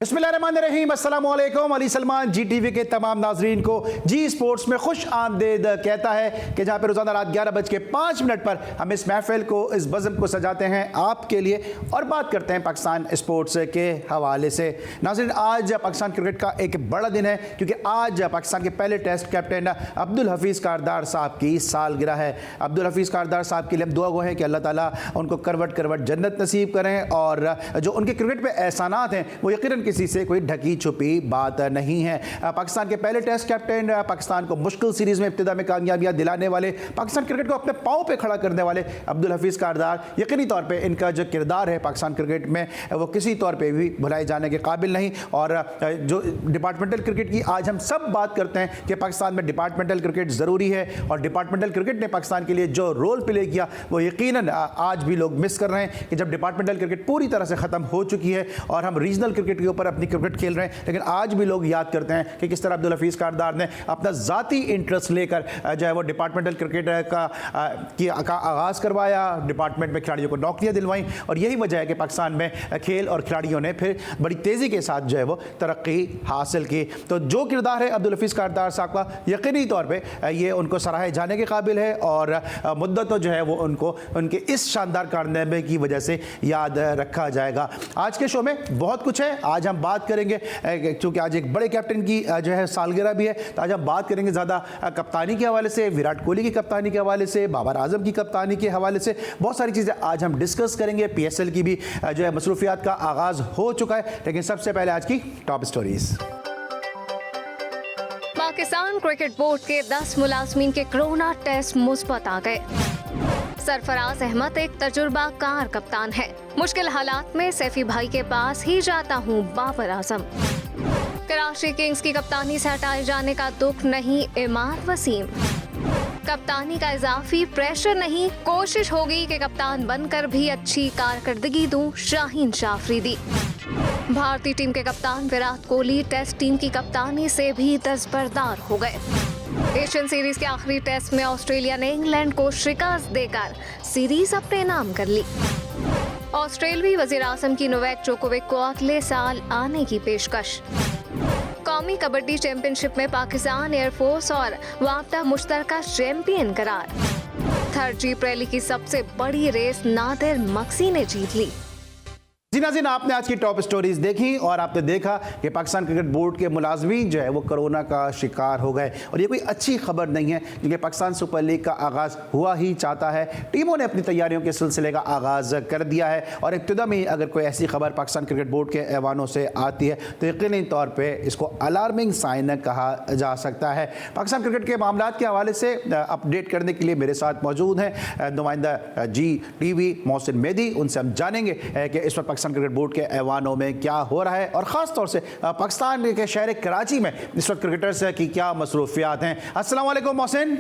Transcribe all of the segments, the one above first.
बिस्मिल्लाहिर्रहमानिर्रहीम, अस्सलाम वालेकुम। अली सलमान जी टीवी के तमाम नाजरीन को जी स्पोर्ट्स में खुश आमदेद कहता है कि जहाँ पे रोज़ाना रात 11:05 पर हम इस महफिल को, इस बज़म को सजाते हैं आपके लिए और बात करते हैं पाकिस्तान स्पोर्ट्स के हवाले से। नाज़रीन, आज पाकिस्तान क्रिकेट का एक बड़ा दिन है क्योंकि आज पाकिस्तान के पहले टेस्ट कैप्टन अब्दुल हफीज़ कारदार साहब की सालगिरह है। अब्दुल हफीज़ कारदार साहब के लिए हम दुआ गो हैं कि अल्लाह ताला उनको करवट करवट जन्नत नसीब करें और जो उनके क्रिकेट पे एहसानात हैं वो यकीनन किसी से कोई ढकी छुपी बात नहीं है। पाकिस्तान के पहले टेस्ट कैप्टन, पाकिस्तान को मुश्किल सीरीज में इब्तिदा में कामयाबियां दिलाने वाले, पाकिस्तान क्रिकेट को अपने पांव पे खड़ा करने वाले अब्दुल हफीज़ कारदार, यकीनी तौर पे इनका जो किरदार है पाकिस्तान क्रिकेट में वो किसी तौर पे भी भुलाए जाने के काबिल नहीं। और जो डिपार्टमेंटल क्रिकेट की आज हम सब बात करते हैं कि पाकिस्तान में डिपार्टमेंटल क्रिकेट ज़रूरी है और डिपार्टमेंटल क्रिकेट ने पाकिस्तान के लिए जो रोल प्ले किया वो यकीनन आज भी लोग मिस कर रहे हैं कि जब डिपार्टमेंटल क्रिकेट पूरी तरह से ख़त्म हो चुकी है और हम रीजनल क्रिकेट के ऊपर अपनी क्रिकेट खेल रहे हैं, लेकिन आज भी लोग याद करते हैं कि किस तरह अब्दुल हफीज़ कारदार ने अपना ज़ाती इंटरेस्ट लेकर जो है वो डिपार्टमेंटल क्रिकेट का आगाज़ करवाया, डिपार्टमेंट में खिलाड़ियों को नौकरियां दिलवाई और यही वजह है कि पाकिस्तान में खेल और खिलाड़ियों ने फिर बड़ी तेज़ी के साथ जो है वो तरक्की हासिल की। तो जो किरदार है अब्दुल हफीज़ कारदार साहब का, यकीनी तौर पर ये उनको सराहे जाने के काबिल है और मुद्दत तो जो है वो उनको उनके इस शानदार कारनामे की वजह से याद रखा जाएगा। आज के शो में बहुत कुछ है। आज हम बात करेंगे क्योंकि आज एक बड़े कैप्टन की जो है सालगिरह भी है, तो आज हम बात करेंगे ज़्यादा कप्तानी के हवाले से, विराट कोहली की कप्तानी के हवाले से, बाबर आजम की कप्तानी के हवाले से बहुत सारी चीज़ें आज हम डिस्कस करेंगे। PSL की भी जो है मसरूफियात का आगाज़ हो चुका है, लेकिन सबसे पहले आज की top stories. Pakistan cricket board के 10 मुलाजमीन के कोरोना टेस्ट मुस्बत आ गए। सरफराज अहमद एक तजुर्बाकार कप्तान है। मुश्किल हालात में सैफी भाई के पास ही जाता हूँ बाबर आजम। कराची किंग्स की कप्तानी से हटाए जाने का दुख नहीं इमाद वसीम। कप्तानी का इजाफी प्रेशर नहीं, कोशिश होगी कि कप्तान बनकर भी अच्छी कारकर्दगी दूं शाहीन शाह अफरीदी। भारतीय टीम के कप्तान विराट कोहली टेस्ट टीम की कप्तानी से भी दस्तबरदार हो गए। एशियन सीरीज के आखिरी टेस्ट में ऑस्ट्रेलिया ने इंग्लैंड को शिकस्त देकर सीरीज अपने नाम कर ली। ऑस्ट्रेलवी वजीर आजम की नोवाक जोकोविक को अगले साल आने की पेशकश। कौमी कबड्डी चैंपियनशिप में पाकिस्तान एयरफोर्स और वापडा मुश्तरका चैंपियन करार। थर्ड जीप रैली की सबसे बड़ी रेस नादिर मक्सी ने जीत ली। जी नाज़रीन, आपने आज की टॉप स्टोरीज देखी और आपने देखा कि पाकिस्तान क्रिकेट बोर्ड के मुलाजमीन जो है वो कोरोना का शिकार हो गए और ये कोई अच्छी खबर नहीं है क्योंकि पाकिस्तान सुपर लीग का आगाज़ हुआ ही चाहता है। टीमों ने अपनी तैयारियों के सिलसिले का आगाज़ कर दिया है और इब्तिदा में अगर कोई ऐसी खबर पाकिस्तान क्रिकेट बोर्ड के ऐवानों से आती है तो यकीनी तौर पर इसको अलार्मिंग साइन कहा जा सकता है। पाकिस्तान क्रिकेट के मामलों के हवाले से अपडेट करने के लिए मेरे साथ मौजूद हैं नुमाइंदा जी टीवी मोहसिन मेहदी। उनसे हम जानेंगे कि इस वक्त पाकिस्तान क्रिकेट बोर्ड के ऐवानों में क्या हो रहा है और ख़ास तौर से पाकिस्तान के शहर कराची में इस वक्त क्रिकेटर्स की क्या मसरूफियात हैं। अस्सलाम वालेकुम मोहसिन।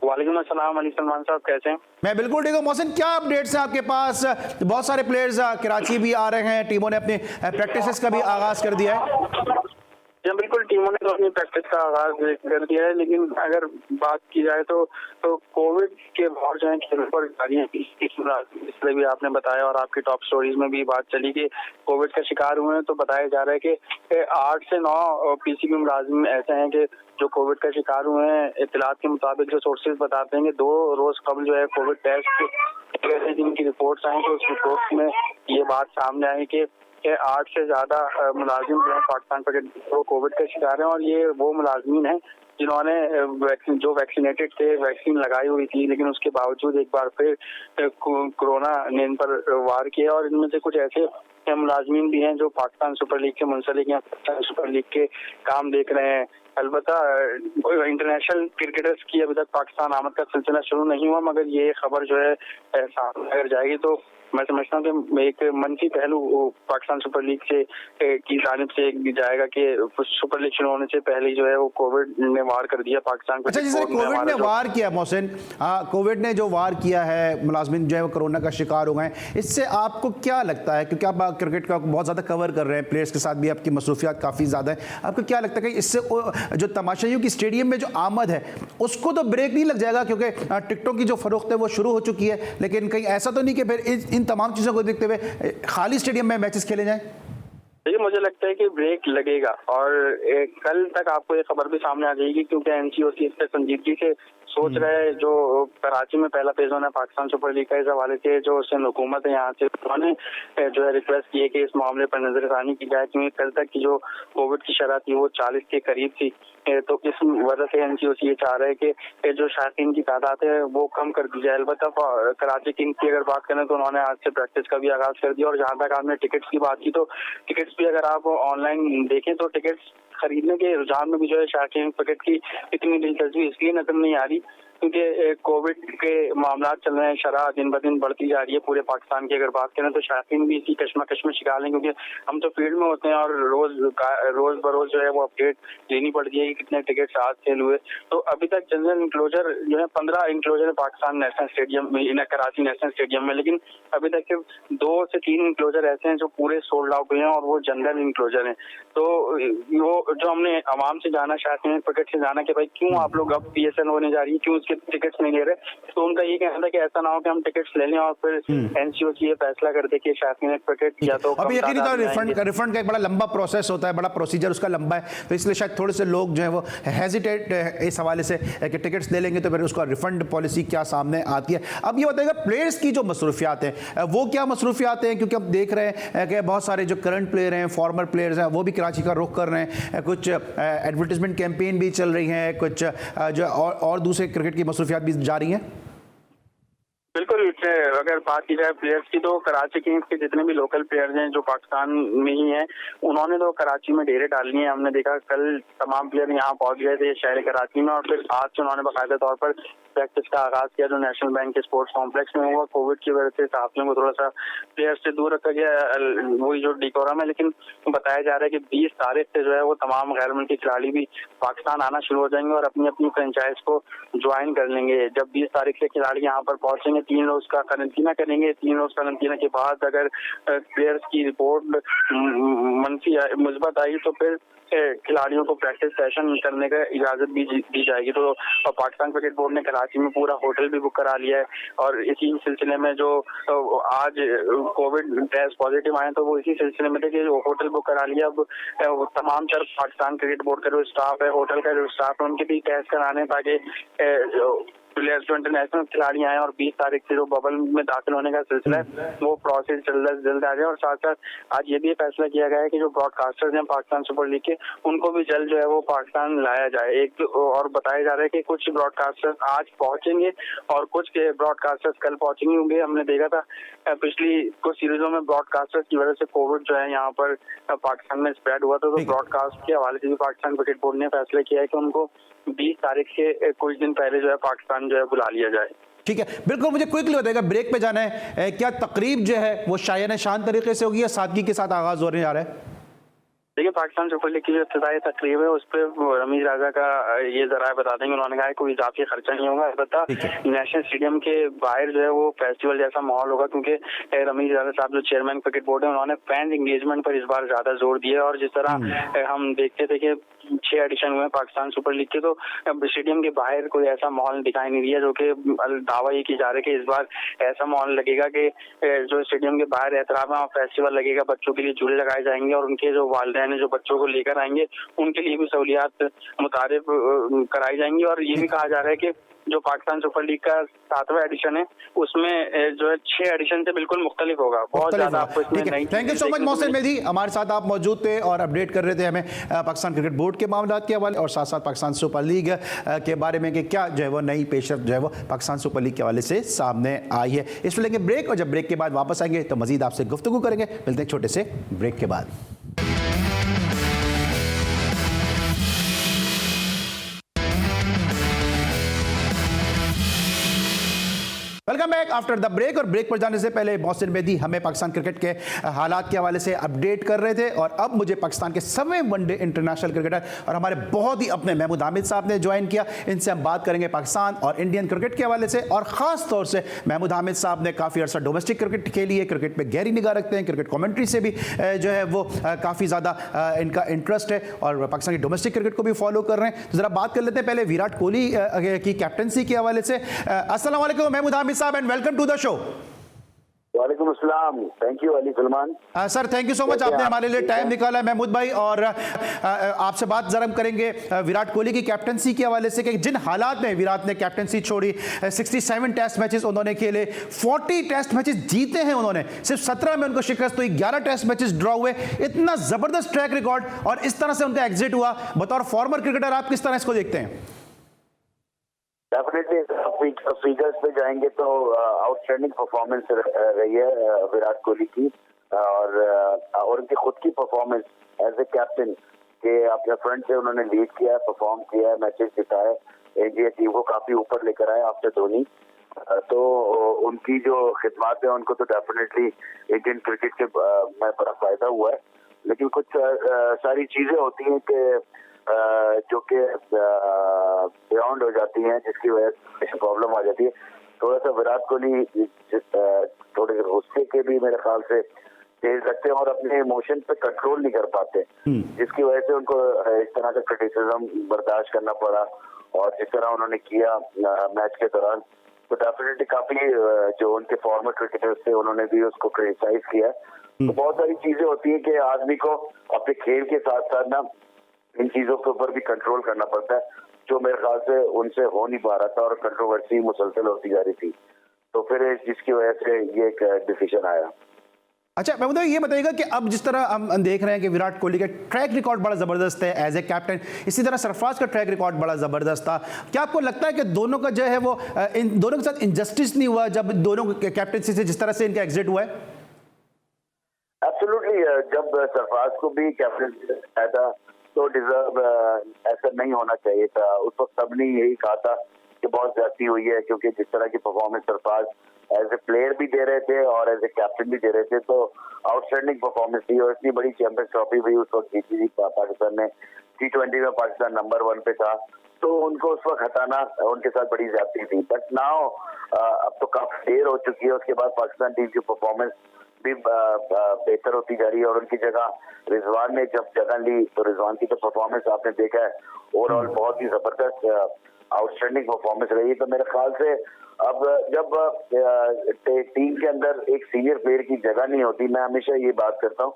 वालेकुम अस्सलाम अली सलमान साहब, कैसे हैं? मैं बिल्कुल ठीक हूँ। मोहसिन, क्या अपडेट्स हैं आपके पास? बहुत सारे प्लेयर्स कराची भी आ रहे हैं, टीमों ने अपनी प्रैक्टिसेस का भी आगाज़ कर दिया है। जी बिल्कुल, टीमों ने तो अपनी प्रैक्टिस का आगाज कर दिया है, लेकिन अगर बात की जाए तो कोविड के बहुत जो है खेलों पर जारी है। इसलिए भी आपने बताया और आपकी टॉप स्टोरीज में भी बात चली कि कोविड का शिकार हुए हैं, तो बताया जा रहा है कि 8 से 9 PCB मुलाजिम ऐसे हैं कि जो कोविड का शिकार हुए हैं। इत्तलात के मुताबिक जो सोर्सेज बताते हैं कि 2 रोज कबल जो है कोविड टेस्ट जिनकी रिपोर्ट्स आई तो उस रिपोर्ट में ये बात सामने आई कि 8 से ज़्यादा मुलाजिम जो है पाकिस्तान क्रिकेट वो कोविड का शिकार हैं और ये वो मुलाजिमीन हैं जिन्होंने जो वैक्सीनेटेड थे, वैक्सीन लगाई हुई थी, लेकिन उसके बावजूद एक बार फिर कोरोना ने इन पर वार किया। और इनमें से कुछ ऐसे मुलाजिमीन भी हैं जो पाकिस्तान सुपर लीग के मुंसलिक या पाकिस्तान सुपर लीग के काम देख रहे हैं। अलबत्ता इंटरनेशनल क्रिकेटर्स की अभी तक पाकिस्तान आमद का सिलसिला शुरू नहीं हुआ, मगर ये खबर जो है सामने अगर जाएगी तो मैं समझता हूँ कि एक मनफी पहलू पाकिस्तान सुपर लीग से की जानिब से जाएगा कि सुपर लीग शुरू होने से पहले जो है वो कोविड ने वार कर दिया पाकिस्तान को। अच्छा, जैसे कोविड ने वार किया मोहसिन, कोविड ने जो वार किया है, मुलाजमिन जो है वो कोरोना का शिकार हो गए, इससे आपको क्या लगता है? क्योंकि आप क्रिकेट का बहुत ज़्यादा कवर कर रहे हैं, प्लेयर्स के साथ भी आपकी मसरूफियात काफ़ी ज़्यादा है, आपको क्या लगता है कि इससे जो तमाशाइयों की स्टेडियम में जो आमद है उसको तो ब्रेक नहीं लग जाएगा? क्योंकि टिकटों की जो फरोख्त है वो शुरू हो चुकी है, लेकिन कहीं ऐसा तो नहीं कि फिर इन तमाम चीज़ों को देखते हुए खाली स्टेडियम में मैचेस खेले जाएं? देखिए, मुझे लगता है कि ब्रेक लगेगा और कल तक आपको ये खबर भी सामने आ जाएगी, क्योंकि एनसीओसी इस पे संजीदगी से सोच रहा है। जो कराची में पहला फेज होना है पाकिस्तान सुपर लीग का, इस हवाले से जो सिंध हुकूमत है यहाँ से, उन्होंने जो है रिक्वेस्ट की है कि इस मामले पर नजरसानी की जाए, क्योंकि कल तक की जो कोविड की शरह थी वो 40 के करीब थी। तो इस वजह से एनसीओसी ये चाह रहा है कि जो शायकीन की तादाद है वो कम कर दी जाए। अलबत्ता कराची किंग्स की अगर बात करें तो उन्होंने आज से प्रैक्टिस का भी आगाज कर दिया। और जहाँ तक आपने टिकट्स की बात की, तो टिकट्स भी अगर आप ऑनलाइन देखें तो टिकट्स खरीदने के रुझान में भी जो है शायकीन क्रिकेट की इतनी दिलचस्पी इसलिए नजर नहीं आ रही क्योंकि कोविड के मामला चल रहे हैं, शरह दिन ब दिन बढ़ती जा रही है पूरे पाकिस्तान की। अगर बात करें तो शायकीन भी इसी कश्मकश में शिकार हैं, क्योंकि हम तो फील्ड में होते हैं और रोज बरोज जो है वो अपडेट लेनी पड़ती है कि कितने टिकट्स आज सेल हुए। तो अभी तक जनरल इंक्लोजर जो है 15 इंक्लोजर है पाकिस्तान नेशनल स्टेडियम में, कराची नेशनल स्टेडियम में, लेकिन अभी तक सिर्फ 2 से 3 इंक्लोजर ऐसे हैं जो पूरे सोल्ड आउट हुए हैं और वो जनरल इंक्लोजर हैं। तो वो जो हमने आवाम से जाना, शायकीन क्रिकेट से जाना कि भाई क्यों आप लोग अब पीएसएल होने जा रही है, क्यों उसके टिकट्स नहीं ले रहे, तो उनका ये कहना था कि ऐसा ना हो कि हम टिकट्स ले लें और फिर एनसीओसी ये फैसला कर दे कि शायकीन क्रिकेट या तो अभी यकीनी तौर रिफंड का एक बड़ा लंबा प्रोसेस होता है, बड़ा प्रोसीजर उसका लंबा है, तो इसलिए शायद थोड़े से लोग जो है वो हेजिटेट इस हवाले से कि टिकट्स ले लेंगे तो फिर उसका रिफंड पॉलिसी क्या सामने आती है। अब ये बताइएगा प्लेयर्स की जो मसरूफियात हैं वो क्या मसरूफियात हैं, क्योंकि अब देख रहे हैं कि बहुत सारे जो करंट प्लेयर हैं, फॉर्मर प्लेयर्स हैं, वो भी कराची का रुख कर रहे हैं, कुछ एडवर्टीजमेंट कैंपेन भी चल रही हैं, कुछ जो और दूसरे क्रिकेट की मसरूफियात भी जारी हैं। बिल्कुल, अगर बात की जाए प्लेयर्स की तो कराची किंग्स के जितने भी लोकल प्लेयर्स हैं जो पाकिस्तान में ही हैं, उन्होंने तो कराची में डेरे डालनी है। हमने देखा कल तमाम प्लेयर यहाँ पहुंच गए थे शहर कराची में और फिर आज से उन्होंने बाकायदा तौर पर प्रैक्टिस का आगाज किया जो नेशनल बैंक के स्पोर्ट्स कॉम्प्लेक्स में हुआ। कोविड की वजह से साथियों को थोड़ा सा प्लेयर्स से दूर रखा गया, वही जो डिकोरम है, लेकिन बताया जा रहा है कि 20 तारीख से जो है वो तमाम गैर मुल्की खिलाड़ी भी पाकिस्तान आना शुरू हो जाएंगे और अपनी अपनी फ्रेंचाइज को ज्वाइन कर लेंगे। जब 20 तारीख से खिलाड़ी यहाँ पर पहुंचेंगे, 3 रोज का करंटीना करेंगे। 3 रोज करंटीना के बाद अगर प्लेयर्स की रिपोर्ट मंफी मुस्बत आई तो फिर खिलाड़ियों को प्रैक्टिस सेशन करने का इजाजत भी दी जाएगी। तो पाकिस्तान क्रिकेट बोर्ड ने कराची में पूरा होटल भी बुक करा लिया है और इसी सिलसिले में जो आज कोविड टेस्ट पॉजिटिव आए तो वो इसी सिलसिले में थे कि होटल बुक करा लिया। अब तमाम तरफ पाकिस्तान क्रिकेट बोर्ड का जो स्टाफ है, होटल का जो स्टाफ है, उनके भी टेस्ट कराने ताकि प्लेयर्स जो इंटरनेशनल खिलाड़ी आए और 20 तारीख से जो बबल में दाखिल होने का सिलसिला है वो प्रोसेस जल्द आ जाए। और साथ साथ आज ये भी फैसला किया गया है कि जो ब्रॉडकास्टर्स हैं पाकिस्तान सुपर लीग के, उनको भी जल्द जो है वो पाकिस्तान लाया जाए। एक और बताया जा रहा है कि कुछ ब्रॉडकास्टर्स आज पहुंचेंगे और कुछ के ब्रॉडकास्टर्स कल पहुंचेंगे होंगे। हमने देखा था पिछली कुछ सीरीजों में ब्रॉडकास्टर्स की वजह से कोविड जो है यहाँ पर पाकिस्तान में स्प्रेड हुआ था, तो ब्रॉडकास्ट के हवाले से भी पाकिस्तान क्रिकेट बोर्ड ने फैसला किया है कि उनको 20 तारीख से कुछ दिन पहले जो है पाकिस्तान जो है बुला लिया जाए। ठीक है, बिल्कुल। मुझे क्विकली बताइएगा, ब्रेक पे जाना है, क्या तकरीब जो है वो शायान शान तरीके से होगी या सादगी के साथ आगाज होने जा रहा है? देखिए, पाकिस्तान सुपर लीग की जो इब्तिदाई तकरीब है उस पर रमीज राजा का ये जरा बता देंगे। उन्होंने कहा कोई इजाफी खर्चा नहीं होगा, अलबत्ता नेशनल स्टेडियम के बाहर जो है वो फेस्टिवल जैसा माहौल होगा, क्योंकि रमीज राजा साहब जो चेयरमैन क्रिकेट बोर्ड है उन्होंने फैन एंगेजमेंट पर इस बार ज्यादा जोर दिया। और जिस तरह हम देखते थे कि 6 एडिशन हुए पाकिस्तान सुपर लीग के, तो स्टेडियम के बाहर कोई ऐसा माहौल दिखाई नहीं दिया, जो कि दावा ये की जा रहा है कि इस बार ऐसा माहौल लगेगा कि जो स्टेडियम के बाहर एहतराम फेस्टिवल लगेगा, बच्चों के लिए झूले लगाए जाएंगे और उनके जो वालिदैन जो बच्चों को लेकर आएंगे उनके लिए भी सहूलियात मुतारिफ कराई जाएंगी। और ये भी कहा जा रहा है कि जो पाकिस्तान सुपर लीग का 7वां एडिशन है उसमें जो है 6 एडिशन से बिल्कुल मुख्तलिफ होगा। बहुत ज्यादा आपको इसमें नई। Thank you so much Mohsin Mehdi, हमारे साथ आप मौजूद थे और अपडेट कर रहे थे हमें पाकिस्तान क्रिकेट बोर्ड के मामलात के हवाले और साथ साथ पाकिस्तान सुपर लीग के बारे में कि क्या जो है वो नई पेशरफ जो है वो पाकिस्तान सुपर लीग के हवाले से सामने आई है। इसमें लेंगे ब्रेक और जब ब्रेक के बाद वापस आएंगे तो मजीद आपसे गुफ्तगू करेंगे। मिलते हैं छोटे से ब्रेक के बाद। Welcome back after the break. और ब्रेक पर जाने से पहले मोहसिन मेहदी हमें पाकिस्तान क्रिकेट के हालात के हवाले से अपडेट कर रहे थे और अब मुझे पाकिस्तान के सभी वनडे इंटरनेशनल क्रिकेटर और हमारे बहुत ही अपने महमूद हामिद साहब ने ज्वाइन किया। इनसे हम बात करेंगे पाकिस्तान और इंडियन क्रिकेट के हवाले से और ख़ास तौर से महमूद हामिद साहब ने काफ़ी अर्सा डोमेस्टिक क्रिकेट खेली है, क्रिकेट पर गहरी निगाह रखते हैं, क्रिकेट कॉमेंट्री से भी जो है वो काफ़ी ज़्यादा इनका इंटरेस्ट है और पाकिस्तान की डोमेस्टिक क्रिकेट को भी फॉलो कर रहे हैं। तो ज़रा बात कर लेते हैं पहले विराट कोहली की कैप्टनसी के हवाले से। अस्सलाम वालेकुम महमूद हामिद साहब and welcome to the show. वालेकुम अस्सलाम। Thank you Ali Salman. Sir thank you so much, आपने हमारे लिए टाइम निकाला है महमूद भाई। और आपसे बात जरा करेंगे विराट कोहली की कैप्टनसी के हवाले से कि जिन हालात में विराट ने कैप्टनसी छोड़ी, 67 टेस्ट मैचेस उन्होंने खेले, 40 टेस्ट मैचेस जीते हैं उन्होंने, सिर्फ 17 में उनको शिकस्त हुई, 11 टेस्ट मैचेस ड्रॉ हुए, इतना जबरदस्त ट्रैक रिकॉर्ड, और इस तरह से उनका एग्जिट हुआ। बतौर फॉर्मर क्रिकेटर आप किस तरह इसको देखते हैं? डेफिनेटली फिगर्स पे जाएंगे तो आउटस्टैंडिंग परफॉर्मेंस रही है विराट कोहली की, और उनकी खुद की परफॉर्मेंस एज ए कैप्टन के अपने फ्रंट से उन्होंने लीड किया है, परफॉर्म किया है, मैचेस जिताए, इंडिया टीम को काफी ऊपर लेकर आए आफ्टर धोनी। तो उनकी जो खिदमत है उनको तो डेफिनेटली इंडियन क्रिकेट के में बड़ा फायदा हुआ है। लेकिन कुछ सारी चीजें होती हैं कि जो कि बियॉन्ड हो जाती हैं, जिसकी वजह से प्रॉब्लम आ जाती है। थोड़ा सा विराट कोहली थोड़े गुस्से के भी मेरे ख्याल से तेज लगते हैं और अपने इमोशन पे कंट्रोल नहीं कर पाते, जिसकी वजह से उनको इस तरह का क्रिटिसिज्म बर्दाश्त करना पड़ा। और जिस तरह उन्होंने किया मैच के दौरान, तो डेफिनेटली काफी जो उनके फॉर्मर क्रिकेटर्स थे उन्होंने भी उसको क्रिटिसाइज किया। तो बहुत सारी चीजें होती है कि आदमी को अपने खेल के साथ साथ ना इन चीजों के ऊपर भी कंट्रोल करना पड़ता है, जो मेरे ख्याल से उनसे हो नहीं पा रहा था और कंट्रोवर्सी मुसलसल होती जा रही थी। तो फिर जिसकी वजह से ये एक डिसीजन आया। अच्छा महमूद भाई, ये बताइएगा कि अब जिस तरह हम देख रहे हैं कि विराट कोहली का ट्रैक रिकॉर्ड बड़ा ज़बरदस्त है एज ए कैप्टन, इसी तरह सरफराज का ट्रैक रिकॉर्ड बड़ा ज़बरदस्त था। क्या आपको लगता है कि दोनों का जो है वो इन दोनों के साथ इनजस्टिस नहीं हुआ जब दोनों कैप्टनसी से जिस तरह से इनका एग्जिट हुआ है? एब्सोल्युटली। जब सरफराज को भी कैप्टन आया था तो डिजर्व ऐसा नहीं होना चाहिए था। उस वक्त सबने यही कहा था कि बहुत ज्यादती हुई है, क्योंकि जिस तरह की performance Sarfaraz as a player भी दे रहे थे और एज ए कैप्टन भी दे रहे थे, तो आउटस्टैंडिंग परफॉर्मेंस थी। और इतनी बड़ी चैंपियंस ट्रॉफी भी उस वक्त जीती थी पाकिस्तान ने, T20 में पाकिस्तान नंबर 1 पे था, तो उनको उस वक्त हटाना उनके साथ बड़ी ज्यादती थी। बट नाउ अब तो काफी देर हो चुकी है, उसके बाद पाकिस्तान टीम की परफॉर्मेंस भी बेहतर होती जा रही है। और उनकी जगह रिजवान ने जब जगह ली तो रिजवान की तो परफॉर्मेंस आपने देखा है, ओवरऑल बहुत ही जबरदस्त आउटस्टैंडिंग परफॉर्मेंस रही। तो मेरे ख्याल से अब जब टीम के अंदर एक सीनियर प्लेयर की जगह नहीं होती, मैं हमेशा ये बात करता हूँ,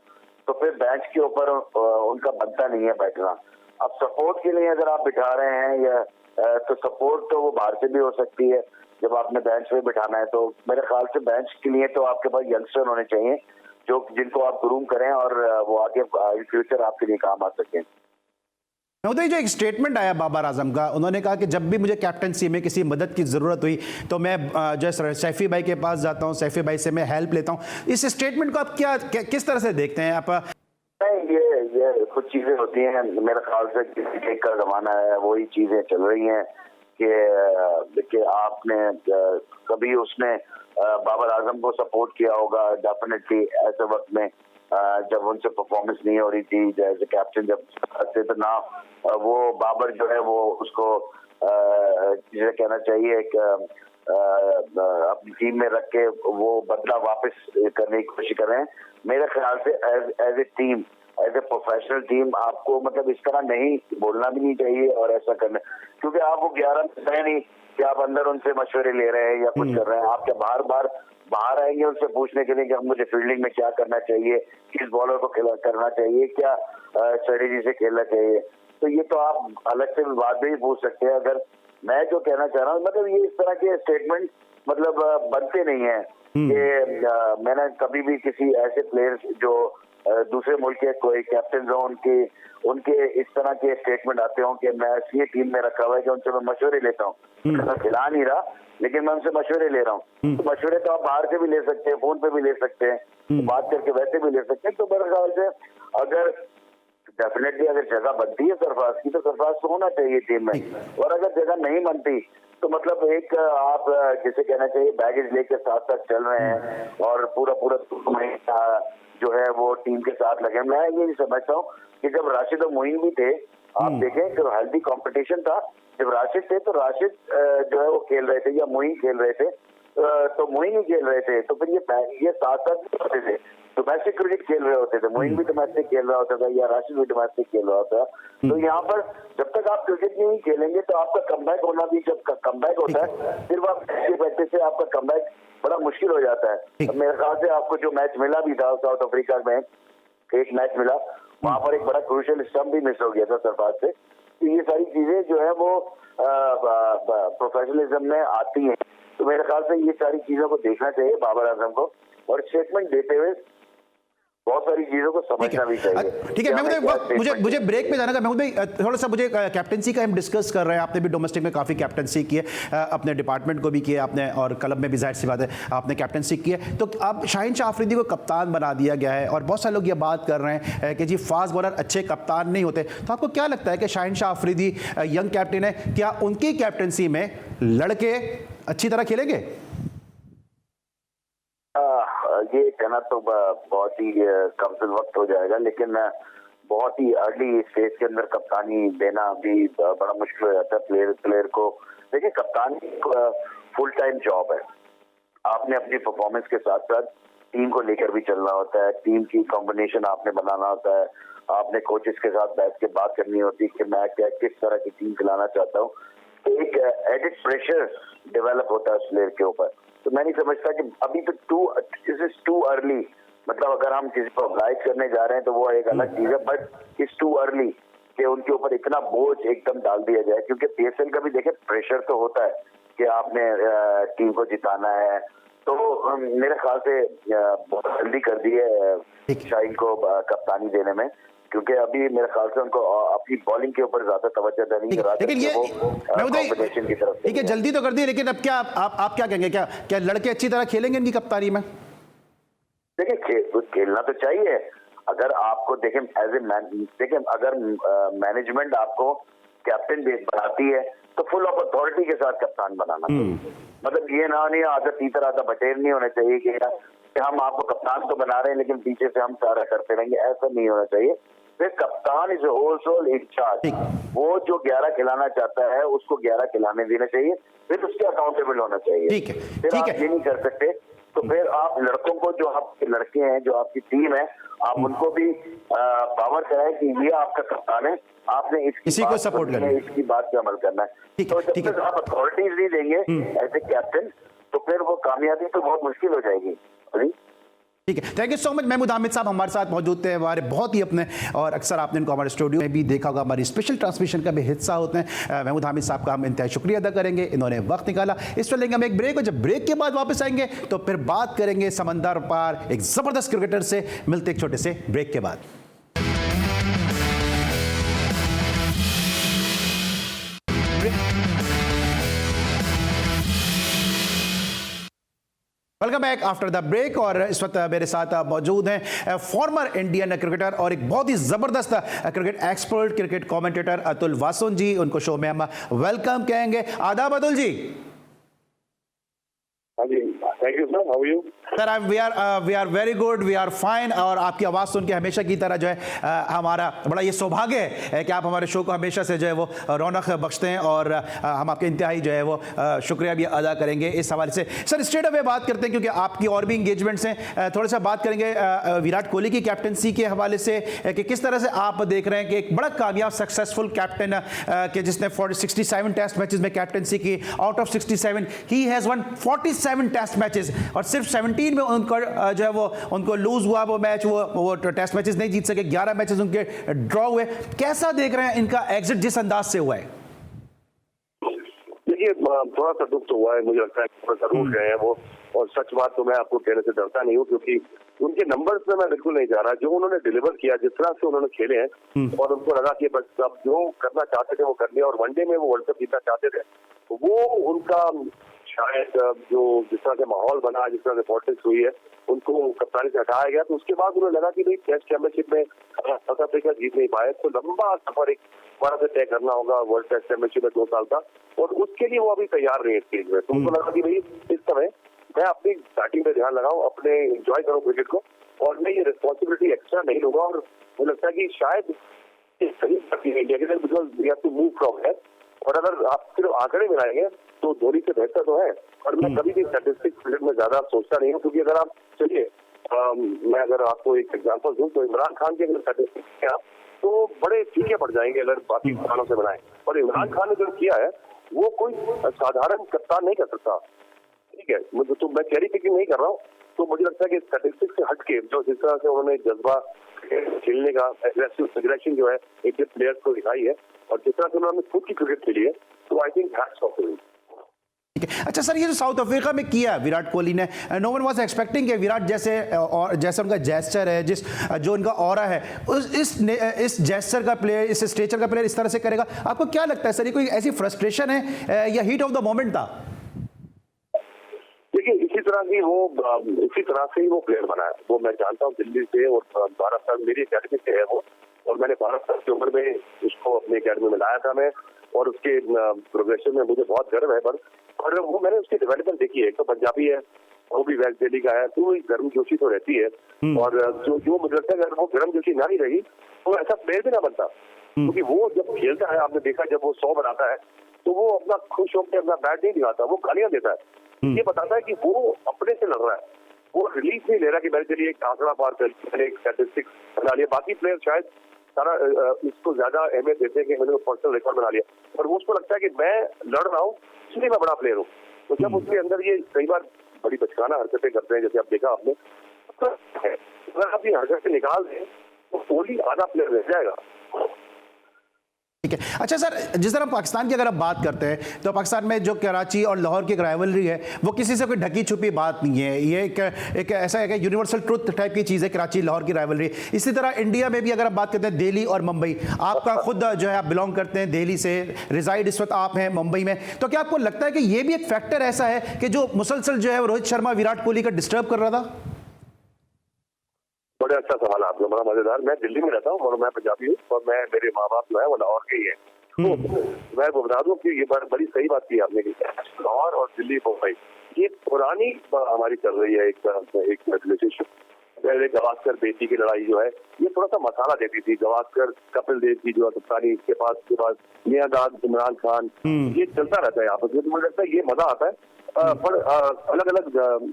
तो फिर बेंच के ऊपर उनका बनता नहीं है बैठना। अब सपोर्ट के लिए अगर आप बिठा रहे हैं या तो सपोर्ट तो वो बाहर से भी हो सकती है। जब आपने बेंच पे बिठाना है तो मेरे ख्याल से बेंच के लिए तो आपके पास यंगस्टर होने चाहिए जो जिनको आप ग्रूम करें और वो आगे इन फ्यूचर आपके लिए काम आ सकें। जो एक स्टेटमेंट आया बाबर आजम का, उन्होंने कहा कि जब भी मुझे कैप्टनसी में किसी मदद की ज़रूरत हुई तो मैं जो सैफी भाई के पास जाता हूं, सैफी भाई से मैं हेल्प लेता हूं। इस स्टेटमेंट को आप किस तरह से देखते हैं आप? नहीं, ये कुछ चीज़ें होती हैं, मेरे ख्याल से किसी का ज़माना है, वही चीज़ें चल रही हैं कि आपने कभी उसने बाबर आजम को सपोर्ट किया होगा डेफिनेटली ऐसे वक्त में जब उनसे परफॉर्मेंस नहीं हो रही थी एज ए कैप्टन, जब तो ना वो बाबर जो है वो उसको जिसे कहना चाहिए अपनी टीम में रख के वो बदला वापस करने की कोशिश कर रहे हैं। मेरे ख्याल से as a team, as a professional team आपको मतलब इस तरह नहीं बोलना भी नहीं चाहिए और ऐसा करना, क्योंकि आप वो 11 है नहीं कि आप अंदर उनसे मशवरे ले रहे हैं या कुछ कर रहे हैं। आप क्या बाहर आएंगे उनसे पूछने के लिए कि अब मुझे फील्डिंग में क्या करना चाहिए, किस बॉलर को करना चाहिए, क्या स्ट्रेटेजी से खेलना चाहिए, तो ये तो आप अलग से बात भी पूछ सकते हैं। अगर मैं जो कहना चाह रहा हूँ मतलब ये इस तरह के स्टेटमेंट मतलब बनते नहीं है कि मैंने कभी भी किसी ऐसे प्लेयर्स जो दूसरे मुल्क के कोई कैप्टन हो उनके इस तरह के स्टेटमेंट आते हो कि मैं इसलिए टीम में रखा हुआ है कि उनसे मैं मशवरे लेता हूँ, मैं खिला नहीं रहा लेकिन मैं उनसे मशवरे ले रहा हूँ। तो मशवरे तो आप बाहर से भी ले सकते हैं, फोन पे भी ले सकते हैं, तो बात करके वैसे भी ले सकते हैं। तो मेरे ख्याल से अगर डेफिनेटली अगर जगह बनती है सरफराज की तो सरफराज तो होना चाहिए टीम में, और अगर जगह नहीं बनती तो मतलब एक आप जिसे कहना चाहिए बैगेज लेके साथ साथ चल रहे हैं और पूरा महीना जो है वो टीम के साथ लगे। मैं ये समझता हूँ कि जब राशिद और मोइन भी थे, आप देखें जो हेल्दी कंपटीशन था, जब राशिद थे तो राशिद जो है वो खेल रहे थे या मोइन खेल रहे थे तो मोइन ही खेल रहे थे, तो फिर ये साथ साथ होते थे। डोमेस्टिक क्रिकेट खेल रहे होते थे, मोइन भी डोमेस्टिक खेल रहा होता था या राशिद भी डोमेस्टिक खेल रहा होता है। तो यहाँ पर जब तक आप क्रिकेट नहीं खेलेंगे तो आपका कमबैक होना भी, जब कमबैक होता है सिर्फ आप बैठे से आपका कमबैक बड़ा मुश्किल हो जाता है। मेरे ख्याल से आपको जो मैच मिला भी था साउथ अफ्रीका में, एक मैच मिला, वहां पर एक बड़ा क्रूशियल स्टंप भी मिस हो गया था सरफराज से। तो ये सारी चीजें जो है वो प्रोफेशनलिज्म में आती हैं। तो मेरे ख्याल से ये सारी चीजों को देखना चाहिए बाबर आजम को, और स्टेटमेंट देते हुए बहुत सारी चीजों को समझना भी चाहिए। ठीक है महमूद भाई, मुझे ब्रेक पे जाना है। महमूद भाई थोड़ा सा मुझे कैप्टनसी का हम डिस्कस कर रहे हैं। आपने भी डोमेस्टिक में काफ़ी कैप्टनसी की है, अपने डिपार्टमेंट को भी किया आपने, और क्लब में भी जाहिर सी बात है आपने कैप्टनसी की है। तो अब शाहीन शाह अफरीदी को कप्तान बना दिया गया है, और बहुत सारे लोग ये बात कर रहे हैं कि जी फास्ट बॉलर अच्छे कप्तान नहीं होते। तो आपको क्या लगता है कि शाहीन शाह अफरीदी यंग कैप्टन है, क्या उनकी कैप्टनसी में लड़के अच्छी तरह खेलेंगे? ये कहना तो बहुत ही कम वक्त हो जाएगा, लेकिन बहुत ही अर्ली स्टेज के अंदर कप्तानी देना भी बड़ा मुश्किल हो जाता है प्लेयर को। देखिए, कप्तानी फुल टाइम जॉब है। आपने अपनी परफॉर्मेंस के साथ साथ टीम को लेकर भी चलना होता है, टीम की कॉम्बिनेशन आपने बनाना होता है, आपने कोचेस के साथ बैठ के बात करनी होती है कि मैं किस तरह की टीम खिलाना चाहता हूँ। तो एक एडिड प्रेशर डेवलप होता है उस प्लेयर के ऊपर। तो मैं नहीं समझता कि अभी तो दिस इज टू अर्ली, मतलब अगर हम किसी को ऑब्लाइज करने जा रहे हैं तो वो एक अलग चीज है, बट इट्स टू अर्ली कि उनके ऊपर इतना बोझ एकदम डाल दिया जाए। क्योंकि पीएसएल का भी देखें प्रेशर तो होता है कि आपने टीम को जिताना है। तो मेरे ख्याल से बहुत जल्दी कर दी है शाहीन को कप्तानी देने में, क्योंकि अभी मेरे ख्याल से उनको अपनी बॉलिंग के ऊपर ज्यादा तवज्जो देनी है। लेकिन ये कॉम्बिनेशन की तरफ ठीक है, जल्दी तो कर दी, लेकिन अब क्या आप क्या कहेंगे, क्या लड़के अच्छी तरह खेलेंगे इनकी कप्तानी में? देखिए, खेलना तो चाहिए। अगर आपको देखें देखें अगर मैनेजमेंट आपको कैप्टन बनाती है तो फुल ऑफ अथॉरिटी के साथ कप्तान बनाना चाहिए। मतलब ये ना नहीं आदत तीतर आधा बटेर नहीं होना चाहिए कि हम आपको कप्तान तो बना रहे हैं लेकिन पीछे से हम सारा करते रहेंगे, ऐसा नहीं होना चाहिए। फिर कप्तान इज होल इंचार्ज, वो जो 11 खिलाना चाहता है उसको 11 खिलाने देना चाहिए, फिर उसके अकाउंटेबल होना चाहिए। ठीक है, फिर आप ये नहीं कर सकते तो फिर आप लड़कों को, जो आपके लड़के हैं, जो आपकी टीम है, आप उनको भी पावर कराएं कि ये आपका कप्तान है, आपने इसी को सपोर्ट करना है, इसकी बात पे अमल करना है। तो जब तक आप अथॉरिटीज नहीं देंगे एज ए कैप्टन तो फिर वो कामयाबी तो बहुत मुश्किल हो जाएगी। ठीक है, thank you so much. Mahmood Hamid साहब हमारे साथ मौजूद थे, हमारे बहुत ही अपने, और अक्सर आपने इनको हमारे स्टूडियो में भी देखा होगा, हमारी स्पेशल ट्रांसमिशन का भी हिस्सा होते हैं। महमूद हामिद साहब का हम इंतहाई शुक्रिया अदा करेंगे, इन्होंने वक्त निकाला। इस पर लेंगे हम एक ब्रेक, और जब ब्रेक के बाद वापस आएंगे तो फिर बात करेंगे समंदर पार एक जबरदस्त क्रिकेटर से। मिलते एक छोटे से ब्रेक के बाद। Welcome back after the break. और इस वक्त मेरे साथ मौजूद हैं फॉर्मर इंडियन क्रिकेटर और एक बहुत ही जबरदस्त cricket expert, cricket commentator Atul Vasan ji. उनको शो में हम वेलकम कहेंगे। आदाब अतुल जी। हाँ जी, thank you sir, how are you? Sir we are very good, we are fine. और आपकी आवाज़ सुन के हमेशा की तरह जो है हमारा बड़ा ये सौभाग्य है कि आप हमारे शो को हमेशा से जो है वो रौनक बख्शते हैं, और हम आपके इंतहाई जो है वो शुक्रिया भी अदा करेंगे इस हवाले से। सर स्ट्रेट अवे बात करते हैं, क्योंकि आपकी और भी इंगेजमेंट्स हैं। थोड़ा सा बात करेंगे विराट कोहली की कैप्टनसी के हवाले से कि किस तरह से आप देख रहे हैं कि एक बड़ा कामयाब सक्सेसफुल कैप्टन के जिसने 67 टेस्ट मैचेस में कैप्टनसी की। आउट ऑफ 67 ही हैज़ वन 47 टेस्ट मैचेस, और सिर्फ 17 में उनको जो है वो उनको लूज हुआ वो मैच, वो टेस्ट मैचेस नहीं जीत सके, 11 मैचेस उनके ड्रॉ हुए। कैसा देख रहे हैं इनका एग्जिट जिस अंदाज से हुआ है? देखिए, थोड़ा सा दुख तो हुआ है, मुझे लगता है थोड़ा सा रूठ गए हैं वो। और सच बात तो मैं आपको कहने से डरता नहीं हूँ, क्योंकि उनके नंबर्स में मैं बिल्कुल नहीं जा रहा। जो उन्होंने डिलीवर किया, जिस तरह से उन्होंने खेले हैं, और उनको लगा कि बस अब जो करना चाहते थे वो कर लिया, और वनडे में वो वर्ल्ड कप जीतना चाहते थे, वो उनका शायद जो जिस तरह से माहौल बना, जिस तरह से पॉलिटिक्स हुई है, उनको कप्तानी से हटाया गया। तो उसके बाद उन्हें लगा कि भाई टेस्ट चैंपियनशिप में साउथ अफ्रीका जीत नहीं पाए तो लंबा सफर एक बार से तय करना होगा वर्ल्ड टेस्ट चैंपियनशिप में 2 साल का, और उसके लिए वो अभी तैयार नहीं है स्टेज में। तो उनको लगा कि भाई इस समय मैं अपनी बैटिंग पे ध्यान लगाऊं, अपने एंजॉय करूं क्रिकेट को, और मैं ये रिस्पॉन्सिबिलिटी एक्स्ट्रा नहीं लूंगा। और मुझे लगता है कि शायद सही इंडिया के लिए, because we have to move from here. और अगर आप सिर्फ आंकड़े मिलाएंगे तो धोनी से बेहतर तो है। और मैं कभी भी स्टैटिस्टिक्स क्रिकेट में ज्यादा सोचता नहीं हूँ, क्योंकि अगर आप चलिए मैं अगर आपको एक एग्जांपल दूं तो इमरान खान के अगर स्टैटिस्टिक्स आप तो बड़े फीके पड़ जाएंगे अगर बाकी कप्तानों से बनाए। और इमरान खान ने जो किया है वो कोई साधारण कप्तान नहीं कर सकता, ठीक है। तो मैं कैरी पिकिंग नहीं कर रहा हूँ। तो मुझे लगता है कि स्टैटिस्टिक्स से हटके जो जिस तरह से उन्होंने जज्बा खेलने का एग्रेशन जो है एक प्लेयर्स को दिखाई है और जिस तरह से उन्होंने खुद की क्रिकेट खेली है, तो I think hats off to him. अच्छा सर, ये जो साउथ अफ्रीका में किया विराट कोहली ने, नो वन वाज एक्सपेक्टिंग कि विराट जैसे और जैसा उनका जेस्चर है, जो उनका ऑरा है, इस जेस्चर का प्लेयर, इस स्टेचर का प्लेयर इस तरह से करेगा। आपको क्या लगता है सर, ये कोई ऐसी फ्रस्ट्रेशन है या हीट ऑफ द मोमेंट था? देखिए इसी तरह से ही वो प्लेयर बना है। वो मैं जानता हूँ दिल्ली से और 12 साल मेरी अकेडमी से है वो, और मैंने 12 साल की उम्र में उसको अपनी अकेडमी में लाया था मैं, और उसके प्रोग्रेशन में मुझे बहुत गर्व है। और वो मैंने उसकी डेवलपमेंट देखी है। तो पंजाबी है, वो भी वेस्ट दिल्ली का है, तो गर्मजोशी तो रहती है। और जो मुझे लगता है अगर वो गर्मजोशी ना ही रही तो ऐसा प्लेयर भी ना बनता, क्योंकि वो जब खेलता है, आपने देखा जब वो 100 बनाता है तो वो अपना खुश होकर अपना बैट नहीं दिखाता, वो गालियां देता है। ये बताता है कि वो अपने से लड़ रहा है, वो रिलीज नहीं ले रहा कि मेरे चलिए एक आंकड़ा पार कर, मैंने एक स्टैटिस्टिक्स बना लिया। बाकी प्लेयर शायद सारा इसको ज्यादा अहमियत देते हैं कि मैंने पर्सनल रिकॉर्ड बना लिया, और वो उसको लगता है कि मैं लड़ रहा हूँ इसलिए मैं बड़ा प्लेयर हूँ। तो जब उसके अंदर ये कई बार बड़ी बचकाना हरकतें करते हैं, जैसे आप देखा आपने, तो अगर आप ये हरकतें निकाल दें तो कोहली आधा प्लेयर रह जाएगा। ठीक है। अच्छा सर, जिस तरह पाकिस्तान की अगर आप बात करते हैं तो पाकिस्तान में जो कराची और लाहौर की एक राइवलरी है वो किसी से कोई ढकी छुपी बात नहीं है। ये एक ऐसा है कि यूनिवर्सल ट्रुथ टाइप की चीज़ है कराची लाहौर की राइवलरी। इसी तरह इंडिया में भी अगर आप बात करते हैं दिल्ली और मुंबई, आपका खुद जो है आप बिलोंग करते हैं दिल्ली से, रिजाइड इस वक्त आप हैं मुंबई में, तो क्या आपको लगता है कि ये भी एक फैक्टर ऐसा है कि जो मुसलसल जो है रोहित शर्मा विराट कोहली का डिस्टर्ब कर रहा था? बड़ा अच्छा सवाल है आपका, बड़ा मजेदार। मैं दिल्ली में रहता हूँ और मैं पंजाबी हूँ, और मेरे माँ बाप जो है वो लाहौर के ही है। तो मैं बता दूं कि ये बड़ी सही बात की आपने, लाहौर और दिल्ली मुंबई ये पुरानी हमारी चल रही है एक रिलेशनशिप। पहले गवास्कर बेटी की लड़ाई जो है ये थोड़ा सा मसाला देती थी। गवास्कर कपिल देव की जो कप्तानी के पास मियांदाद इमरान खान, ये चलता रहता है आपस में। तो मुझे लगता है ये मजा आता है। पर अलग अलग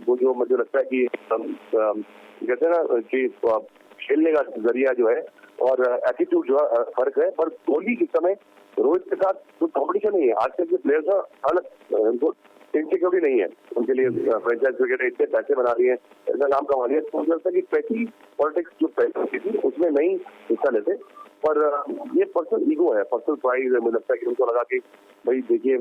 वो जो मुझे लगता है कि कहते हैं ना कि खेलने का जरिया जो है और एटीट्यूड जो है फर्क है। पर कोहली इस समय रोहित के साथ कोई कॉम्पिटिशन नहीं है। आजकल के प्लेयर्स अलग, उनको इनसिक्योरिटी नहीं है, उनके लिए फ्रेंचाइज क्रिकेट इतने पैसे बना लिए, ऐसा नाम कमा लिया। तो मुझे लगता है कि पैसी पॉलिटिक्स जो पैसे होती थी उसमें नहीं हिस्सा लेते। पर ये पर्सनल ईगो है, पर्सनल प्राइड है। मुझे लगता है कि उनको लगा कि भाई देखिए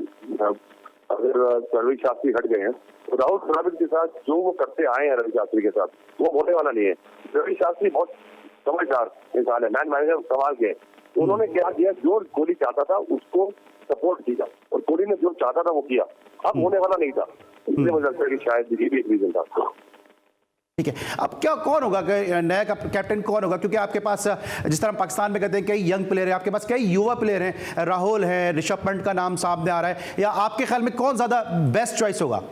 अगर रवि शास्त्री हट गए हैं तो राहुल द्रविड़ के साथ जो वो करते आए हैं रवि शास्त्री के साथ वो होने वाला नहीं है। रवि शास्त्री बहुत समझदार इंसान है, मैन मैनेजर संभाल के। तो उन्होंने क्या किया, जो कोहली चाहता था उसको सपोर्ट किया, और कोहली ने जो चाहता था वो किया। अब होने वाला नहीं था, इसलिए मुझे लगता है कि शायद ये भी एक रीजन था। ठीक है, अब क्या कौन होगा, नया कैप्टन कौन होगा? क्योंकि आपके पास जिस तरह पाकिस्तान में कहते हैं कई यंग प्लेयर हैं, आपके पास कई युवा प्लेयर हैं, राहुल है, ऋषभ पंत का नाम सामने आ रहा है, या आपके ख्याल में कौन ज्यादा बेस्ट चॉइस होगा?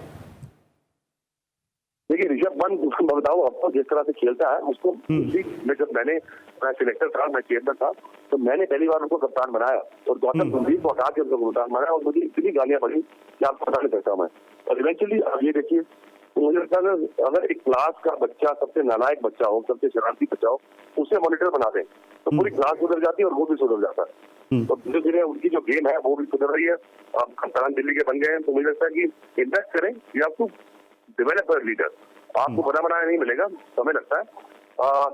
देखिए ऋषभ पंत मैं बताऊं आपको जिस तरह से खेलता है उसको, जब मैं सिलेक्टर था, मैं चेयरमैन था, तो मैंने पहली बार उनको कप्तान बनाया और गौतम गंभीर को हटा के उनको कप्तान बनाया, और मुझे इतनी गालियां पड़ी कि आपको पता नहीं सकता मैं। और इवेंचुअली अब ये देखिए, मुझे लगता है अगर एक क्लास का बच्चा, सबसे नालायक बच्चा हो, सबसे शरारती बच्चा हो, उसे मॉनिटर बना दें तो पूरी क्लास सुधर जाती है और वो भी सुधर जाता है। तो धीरे धीरे उनकी जो गेम है वो भी सुधर रही है। अब कप्तान दिल्ली के बन गए हैं, तो मुझे लगता है कि इन्वेस्ट करें, you have to develop a leader. आपको बना बनाया नहीं मिलेगा, समय लगता है।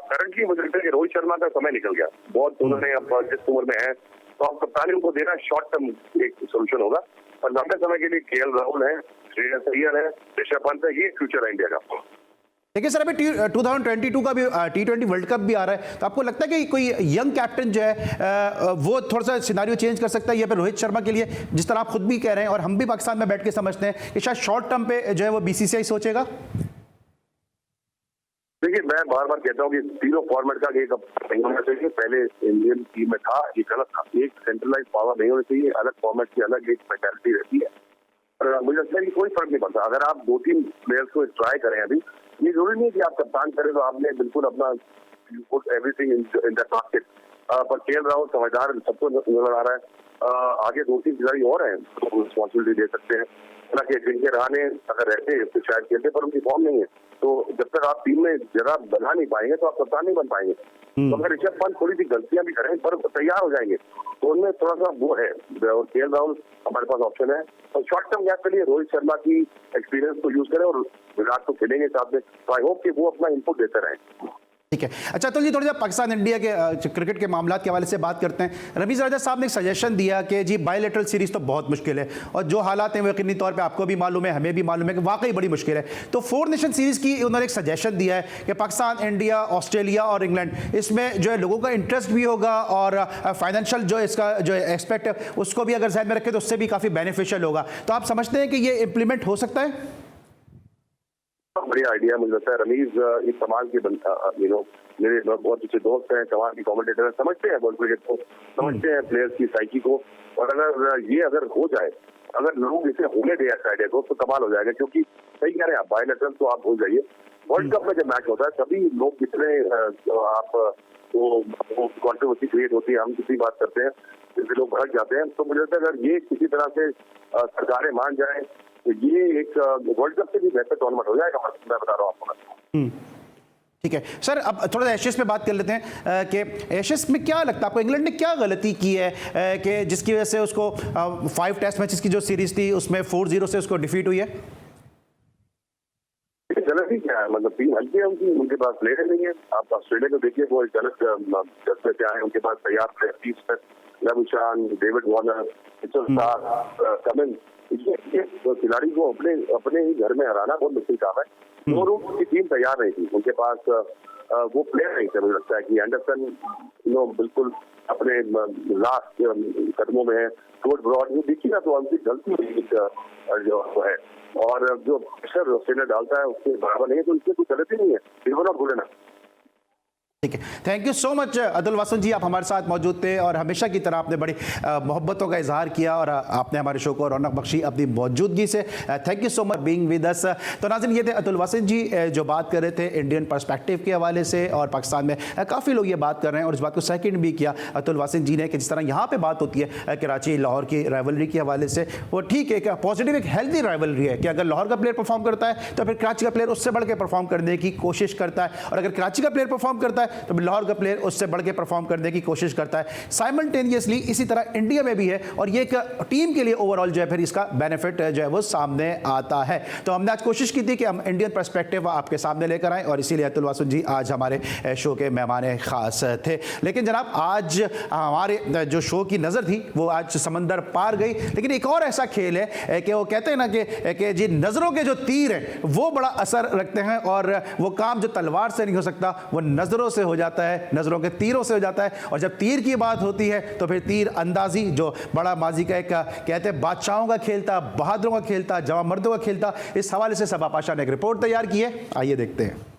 करंटली मुझे लगता है कि रोहित शर्मा का समय निकल गया बहुत। उन्होंने अब जिस उम्र में है तो अब कप्तानी उनको देना शॉर्ट टर्म एक सोल्यूशन होगा, और लंबे समय के लिए केएल राहुल है, श्रेयस अय्यर है, ऋषभ पंत है, ये फ्यूचर है इंडिया का। देखिए सर, अभी 2022 का भी T20 वर्ल्ड कप भी आ रहा है, तो आपको लगता है कि कोई यंग कैप्टन जो है वो थोड़ा सा सिनारियो चेंज कर सकता है या फिर रोहित शर्मा के लिए, जिस तरह आप खुद भी कह रहे हैं और हम भी पाकिस्तान में बैठ के समझते हैं कि शायद शॉर्ट टर्म पे जो है वो बीसीसीआई सोचेगा? देखिए मैं बार बार कहता हूँ कि तीनों फॉर्मेट का एक नहीं होना चाहिए। पहले इंडियन टीम में था, ये गलत था। एक सेंट्रलाइज पावर नहीं होनी चाहिए, अलग फॉर्मेट की अलग एक मेंटालिटी रहती है। और मुझे लगता है कि कोई फर्क नहीं पड़ता अगर आप 2-3 प्लेयर्स को ट्राई करें। अभी ये जरूरी नहीं है कि आप कप्तान करें तो आपने बिल्कुल अपना एवरीथिंग इन द बास्केट। पर केएल राहुल समझदार, सबको नजर आ रहा है। आगे 2-3 खिलाड़ी और हैं तो रिस्पॉन्सिबिलिटी दे सकते हैं। हालांकि जिनके रहाने अगर रहते तो शायद खेलते, पर उनकी फॉर्म नहीं है, तो जब तक आप टीम में जगह बना नहीं पाएंगे तो आप कप्तान नहीं बन पाएंगे। तो अगर ऋषभ पंत थोड़ी सी गलतियां भी करें पर तैयार हो जाएंगे, तो उनमें थोड़ा सा वो है। और केएल राहुल हमारे पास ऑप्शन है, और शॉर्ट टर्म गैप के लिए रोहित शर्मा की एक्सपीरियंस को यूज करें और विराट को खेलेंगे साथ में, तो आई होप कि वो अपना इनपुट देते रहें। ठीक है। अच्छा अतुल जी, थोड़ी देर पाकिस्तान इंडिया के क्रिकेट के मामला के हवाले से बात करते हैं। रमीज राजा साहब ने एक सजेशन दिया कि जी बायलैटरल सीरीज तो बहुत मुश्किल है, और जो हालात हैं वो यकीनी तौर पे आपको भी मालूम है, हमें भी मालूम है कि वाकई बड़ी मुश्किल है। तो 4 नेशन सीरीज की उन्होंने एक सजेशन दिया है कि पाकिस्तान, इंडिया, ऑस्ट्रेलिया और इंग्लैंड, इसमें जो है लोगों का इंटरेस्ट भी होगा और फाइनेंशियल जो इसका जो एक्सपेक्ट है उसको भी अगर ध्यान में रखें तो उससे भी काफ़ी बेनिफिशियल होगा। तो आप समझते हैं कि ये इम्प्लीमेंट हो सकता है? बढ़िया आइडिया मुझे लगता है। रमीज इस समाज के मेरे बहुत अच्छे दोस्त हैं, समाज के कमेंटेटर हैं, समझते हैं वर्ल्ड क्रिकेट को, समझते हैं प्लेयर्स की साइकी को। और अगर हो जाए, अगर लोग इसे होने दे ऐसा आइडिया को, तो कमाल हो जाएगा। क्योंकि सही कह रहे हैं आप, बायलैटरल तो आप भूल जाइए, वर्ल्ड कप में जब मैच होता है तभी लोग कितने आप वो कॉन्ट्रोवर्सी क्रिएट होती है, हम किसी बात करते हैं जिससे लोग भड़क जाते हैं। तो मुझे लगता है अगर ये किसी तरह से सरकारें मान जाए तो ये एक वर्ल्ड कप से भी बेहतर टूर्नामेंट हो जाएगा, मैं बता रहा हूँ आपको। ठीक है सर, अब थोड़ा सा एशेस पे बात कर लेते हैं कि एशेस में क्या लगता है आपको, इंग्लैंड ने क्या गलती की है कि जिसकी वजह से उसको 5 टेस्ट मैचेस की जो सीरीज थी उसमें 4-0 से उसको डिफीट हुई है? गलती क्या है, मतलब टीम हल्की है उनके पास प्लेयर नहीं है। आप ऑस्ट्रेलिया को देखिए, वो गलत जज्बे क्या है, उनके पास तैयार प्लेयर, रविशान, डेविड वार्नर, कमिंस, खिलाड़ी को अपने ही घर में हराना बहुत मुश्किल काम है। की टीम तैयार नहीं थी, उनके पास वो प्लेयर नहीं थे। मुझे लगता है कि एंडरसन बिल्कुल अपने लास्ट कदमों में है। स्टुअर्ट ब्रॉड वो देखिए ना, तो उनकी गलती जो है, और जो प्रेशर ऑस्ट्रेलिया डालता है उसके बराबर नहीं है, तो इसमें कोई गलती नहीं है। बिल्कुल आप बोले ना। ठीक है, thank you so much Atul Vasan ji, आप हमारे साथ मौजूद थे और हमेशा की तरह आपने बड़ी मोहब्बतों का इजहार किया और आपने हमारे शो को रौनक बख्शी अपनी मौजूदगी से। Thank you so much being with us. तो नाज़रीन, ये थे अतुल वासन जी जो बात कर रहे थे इंडियन पर्सपेक्टिव के हवाले से, और पाकिस्तान में काफ़ी लोग ये बात कर रहे हैं और इस बात को सेकंड भी किया अतुल वासन जी ने कि जिस तरह यहाँ पर बात होती है कराची लाहौर की राइवलरी के हवाले से, वो ठीक है, एक पॉजिटिव एक हेल्दी राइवलरी है कि अगर लाहौर का प्लेयर परफॉर्म करता है तो फिर कराची का प्लेयर उससे बढ़ के परफॉर्म करने की कोशिश करता है, और अगर कराची का प्लेयर परफॉर्म करता है तो लाहौर का प्लेयर उससे बढ़ के परफॉर्म करने की कोशिश करता है। साइमल्टेनियसली इसी तरह इंडिया में भी है, और ये एक टीम के लिए ओवरऑल जो है फिर इसका बेनिफिट जो है वो सामने आता है। तो हमने आज कोशिश की थी कि हम इंडियन पर्सपेक्टिव आपके सामने लेकर आए, और इसीलिए अतुल वासन जी आज हमारे शो के मेहमान खास थे। लेकिन जनाब, आज हमारे जो शो की नज़र थी वो आज समंदर पार गई। लेकिन एक और ऐसा खेल है कि वो कहते हैं ना कि जी नज़रों के जो तीर हैं वो बड़ा असर रखते हैं, और वो काम जो तलवार से नहीं हो सकता वो नज़रों से हो जाता है, नजरों के तीरों से हो जाता है। और जब तीर की बात होती है तो फिर तीर अंदाजी जो बड़ा माजी का एक कहते हैं बादशाहों का खेल था, बहादुरों का खेल था, जवां मर्दों का खेल था। इस हवाले से सबा पाशा ने एक रिपोर्ट तैयार की है, आइए देखते हैं।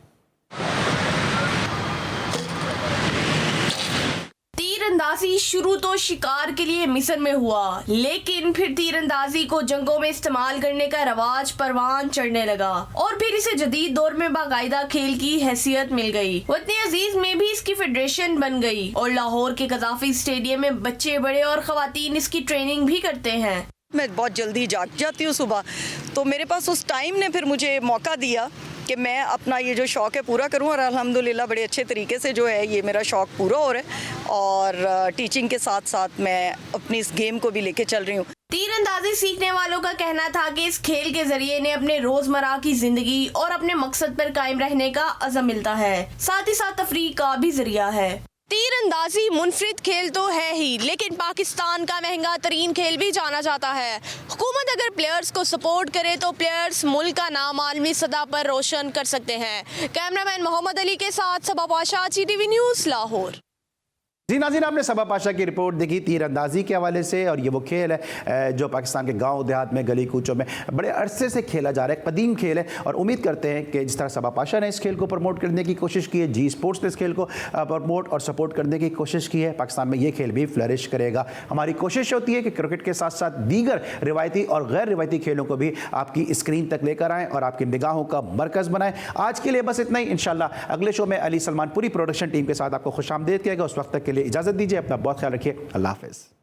तीरंदाजी शुरू तो शिकार के लिए मिस्र में हुआ, लेकिन फिर तीरंदाजी को जंगों में इस्तेमाल करने का रवाज परवान चढ़ने लगा, और फिर इसे जदीद दौर में बाकायदा खेल की हैसियत मिल गई। वतन अजीज में भी इसकी फेडरेशन बन गई, और लाहौर के कज़ाफी स्टेडियम में बच्चे, बड़े और खवातीन इसकी ट्रेनिंग भी करते हैं। मैं बहुत जल्दी जाग जाती हूँ सुबह, तो मेरे पास उस टाइम ने फिर मुझे मौका दिया कि मैं अपना ये जो शौक़ है पूरा करूँ, और अल्हम्दुलिल्लाह बड़े अच्छे तरीके से जो है ये मेरा शौक़ पूरा हो रहा है, और टीचिंग के साथ साथ मैं अपनी इस गेम को भी लेके चल रही हूँ। तीरंदाजी सीखने वालों का कहना था कि इस खेल के जरिए इन्हें अपने रोजमर्रा की जिंदगी और अपने मकसद पर कायम रहने का अज़म मिलता है, साथ ही साथ तफरीह का भी जरिया है। तीरंदाजी मुनफरिद खेल तो है ही, लेकिन पाकिस्तान का महंगा तरीन खेल भी जाना जाता है। हुकूमत अगर प्लेयर्स को सपोर्ट करे तो प्लेयर्स मुल्क का नाम आलमी सतह पर रोशन कर सकते हैं। कैमरामैन मोहम्मद अली के साथ सबा पाशा, GTV न्यूज़, लाहौर। जी नाज़रीन, आपने सबा पाशा की रिपोर्ट देखी तीरंदाजी के हवाले से, और ये वो खेल है जो पाकिस्तान के गांव देहात में, गली कूचों में बड़े अरसे से खेला जा रहा है, एक कदीम खेल है। और उम्मीद करते हैं कि जिस तरह सबा पाशा ने इस खेल को प्रमोट करने की कोशिश की है, जी स्पोर्ट्स ने इस खेल को प्रमोट और सपोर्ट करने की कोशिश की है, पाकिस्तान में ये खेल भी फ्लरिश करेगा। हमारी कोशिश होती है कि क्रिकेट के साथ साथ दीगर रिवायती और गैर रिवायती खेलों को भी आपकी स्क्रीन तक लेकर आएँ और आपकी निगाहों का मरकज़ बनाएं। आज के लिए बस इतना ही। इंशाल्लाह अगले शो में अली सलमान पूरी प्रोडक्शन टीम के साथ आपको खुशामदीद किया गया। उस वक्त तक के लिए इजाज़त दीजिए, अपना बहुत ख्याल रखिए। अल्लाह हाफ़िज़।